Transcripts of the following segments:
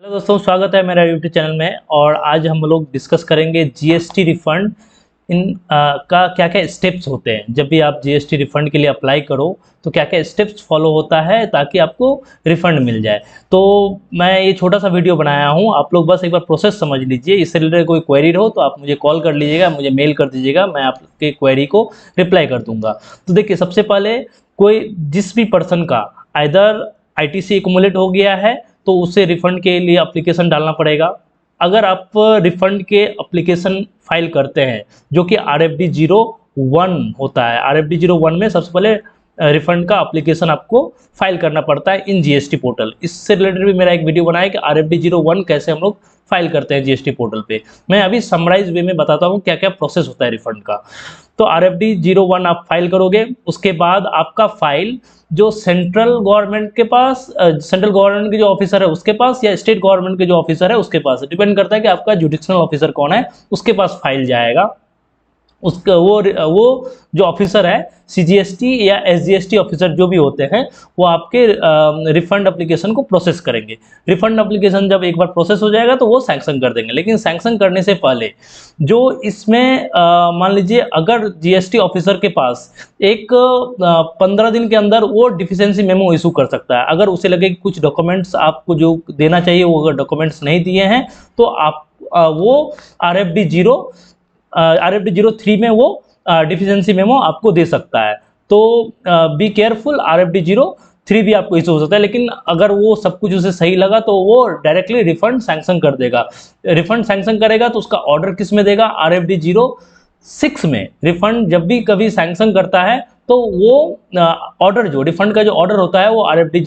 Hello दोस्तों, स्वागत है मेरा यूट्यूब चैनल में। और आज हम लोग डिस्कस करेंगे जीएसटी रिफंड का क्या क्या स्टेप्स होते हैं। जब भी आप जीएसटी रिफंड के लिए अप्लाई करो तो क्या क्या स्टेप्स फॉलो होता है ताकि आपको रिफंड मिल जाए। तो मैं ये छोटा सा वीडियो बनाया हूँ, आप लोग बस एक बार प्रोसेस समझ लीजिए। इससे रिलेटेड कोई क्वेरी हो तो आप मुझे कॉल कर लीजिएगा, मुझे मेल कर दीजिएगा, मैं आपके क्वेरी को रिप्लाई कर दूंगा। तो देखिए, सबसे पहले कोई जिस भी पर्सन का आइदर आईटीसी एक्युमुलेट हो गया है तो उसे रिफंड के लिए एप्लीकेशन डालना पड़ेगा। अगर आप रिफंड के एप्लीकेशन फाइल करते हैं जो कि RFD 01 होता है, RFD 01 में सबसे पहले रिफंड का एप्लीकेशन आपको फाइल करना पड़ता है इन जीएसटी पोर्टल। इससे रिलेटेड भी मेरा एक वीडियो बनाया कि RFD 01 कैसे हम लोग फाइल करते हैं जीएसटी पोर्टल पे। मैं अभी समराइज वे में बताता हूँ क्या क्या प्रोसेस होता है रिफंड का। तो RFD 01 आप फाइल करोगे, उसके बाद आपका फाइल जो सेंट्रल गवर्नमेंट के पास, सेंट्रल गवर्नमेंट के जो ऑफिसर है उसके पास, या स्टेट गवर्नमेंट के जो ऑफिसर है उसके पास, डिपेंड करता है कि आपका जुडिशनल ऑफिसर कौन है, उसके पास फाइल जाएगा। उसका वो जो ऑफिसर है सीजीएसटी या एसजीएसटी ऑफिसर जो भी होते हैं, वो आपके रिफंड एप्लीकेशन को प्रोसेस करेंगे। रिफंड एप्लीकेशन जब एक बार प्रोसेस हो जाएगा तो वो सैंक्शन कर देंगे। लेकिन सैंक्शन करने से पहले जो इसमें मान लीजिए अगर जीएसटी ऑफिसर के पास एक 15 दिन के अंदर वो डिफिशियंसी मेमो इशू कर सकता है। अगर उसे लगे कि कुछ डॉक्यूमेंट्स आपको जो देना चाहिए वो अगर डॉक्यूमेंट्स नहीं दिए हैं तो आप वो RFD 03 में वो डिफिशियंसी मेमो आपको दे सकता है। तो बी केयरफुल, RFD 03 भी आपको इशू हो सकता है। लेकिन अगर वो सब कुछ उसे सही लगा तो वो डायरेक्टली रिफंड सैंक्शन कर देगा। रिफंड सैंक्शन करेगा तो उसका ऑर्डर किस में देगा? RFD 06 में। रिफंड जब भी कभी सैंक्शन करता है तो वो ऑर्डर, जो रिफंड का जो ऑर्डर होता है वो RFD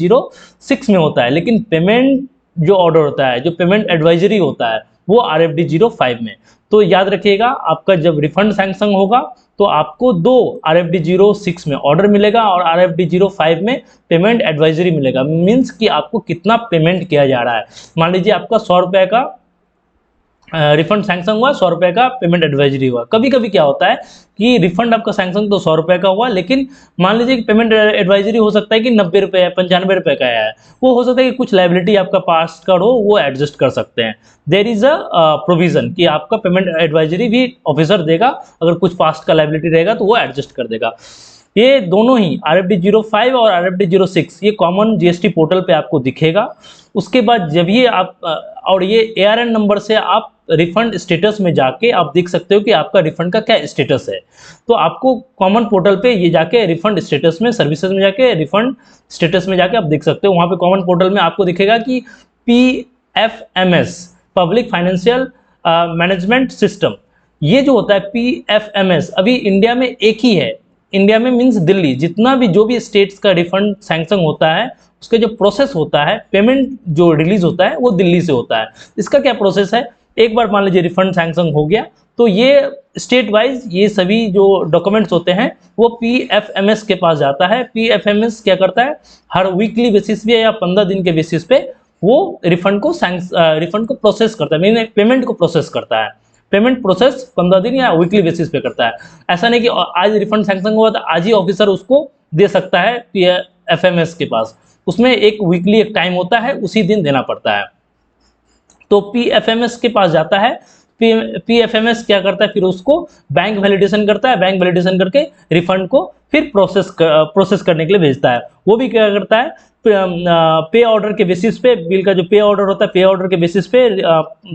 06 में होता है। लेकिन पेमेंट जो ऑर्डर होता है, जो पेमेंट एडवाइजरी होता है, वो RFD 05 में। तो याद रखिएगा, आपका जब रिफंड सैंक्शन होगा तो आपको दो RFD 06 में ऑर्डर मिलेगा और RFD 05 में पेमेंट एडवाइजरी मिलेगा। मीन्स कि आपको कितना पेमेंट किया जा रहा है। मान लीजिए आपका 100 रुपये का रिफंड सैंक्शन हुआ, 100 रुपये का पेमेंट एडवाइजरी हुआ। कभी कभी क्या होता है कि रिफंड आपका सैंक्शन तो 100 रुपये का हुआ, लेकिन मान लीजिए कि पेमेंट एडवाइजरी हो सकता है कि 90 रुपये या 95 रुपये का है। वो हो सकता है कि कुछ लाइबिलिटी आपका पास्ट का हो, वो एडजस्ट कर सकते हैं। देयर इज अ प्रोविजन कि आपका पेमेंट एडवाइजरी भी ऑफिसर देगा, अगर कुछ पास्ट का लाइबिलिटी रहेगा तो वो एडजस्ट कर देगा। ये दोनों ही RFD 05 और RFD 06 ये कॉमन जीएसटी पोर्टल पे आपको दिखेगा। उसके बाद जब ये आप और ये ARN नंबर से आप रिफंड स्टेटस में जाके आप देख सकते हो कि आपका रिफंड का क्या स्टेटस है। तो आपको कॉमन पोर्टल पे ये जाके रिफंड स्टेटस में, सर्विसेज में जाके रिफंड स्टेटस में जाके आप देख सकते हो। वहाँ पे कॉमन पोर्टल में आपको दिखेगा कि PFMS, public financial management system, ये जो होता है PFMS अभी इंडिया में एक ही है। इंडिया में मीन्स दिल्ली, जितना भी जो भी स्टेट्स का रिफंड सैंक्शन होता है उसका जो प्रोसेस होता है, पेमेंट जो रिलीज होता है वो दिल्ली से होता है। इसका क्या प्रोसेस है? एक बार मान लीजिए रिफंड सैंक्शन हो गया तो ये स्टेट वाइज ये सभी जो डॉक्यूमेंट्स होते हैं वो PFMS के पास जाता है। PFMS क्या करता है? हर वीकली बेसिस पे या 15 दिन के बेसिस पे वो रिफंड को प्रोसेस करता है, मीन पेमेंट को प्रोसेस करता है। पेमेंट प्रोसेस 15 दिन या वीकली बेसिस पे करता है। ऐसा नहीं कि आज रिफंड सैंक्शन हुआ तो आज ही ऑफिसर उसको दे सकता है PFMS के पास। उसमें एक वीकली एक टाइम होता है, उसी दिन देना पड़ता है। तो PFMS के पास जाता है। PFMS क्या करता है? फिर उसको बैंक वैलिडेशन करता है। बैंक वैलिडेशन करके रिफंड को फिर प्रोसेस करने के लिए भेजता है। वो भी क्या करता है? पे ऑर्डर के बेसिस पे, बिल का जो पे ऑर्डर होता है, पे ऑर्डर के बेसिस पे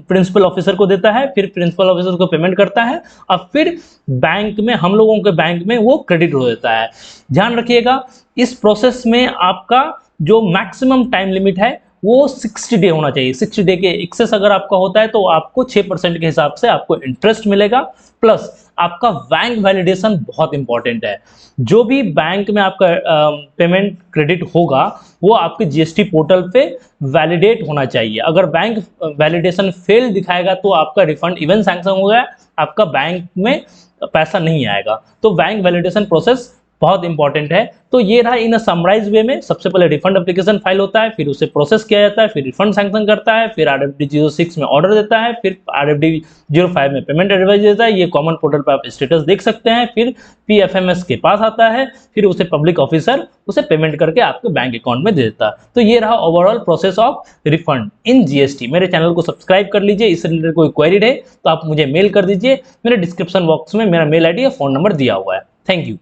प्रिंसिपल ऑफिसर को देता है। फिर प्रिंसिपल ऑफिसर को पेमेंट करता है और फिर बैंक में, हम लोगों के बैंक में वो क्रेडिट हो देता है। ध्यान रखिएगा, इस प्रोसेस में आपका जो मैक्सिमम टाइम लिमिट है वो 60 डे होना चाहिए। 60 डे के एक्सेस अगर आपका होता है तो आपको 6% के हिसाब से आपको इंटरेस्ट मिलेगा। प्लस आपका बैंक वैलिडेशन बहुत इंपॉर्टेंट है। जो भी बैंक में आपका पेमेंट क्रेडिट होगा वो आपके जीएसटी पोर्टल पे वैलिडेट होना चाहिए। अगर बैंक वैलिडेशन फेल दिखाएगा तो आपका रिफंड इवन सैंक्शन हो गया, आपका बैंक में पैसा नहीं आएगा। तो बैंक वैलिडेशन प्रोसेस बहुत इंपॉर्टेंट है। तो ये रहा इन समराइज वे में, सबसे पहले रिफंड एप्लीकेशन फाइल होता है, फिर उसे प्रोसेस किया जाता है, फिर रिफंड सैंक्शन करता है, फिर RFD 06 में ऑर्डर देता है, फिर RFD 05 में पेमेंट एडवाइस देता है। ये कॉमन पोर्टल पर आप स्टेटस देख सकते हैं। फिर PFMS के पास आता है, फिर उसे पब्लिक ऑफिसर उसे पेमेंट करके आपके बैंक अकाउंट में दे देता है। तो ये रहा overall process of refund in GST। मेरे चैनल को सब्सक्राइब कर लीजिए। इससे रिलेटेड कोई क्वेरी है तो आप मुझे मेल कर दीजिए। मेरे डिस्क्रिप्शन बॉक्स में मेरा मेल ID या फोन नंबर दिया हुआ है। Thank you.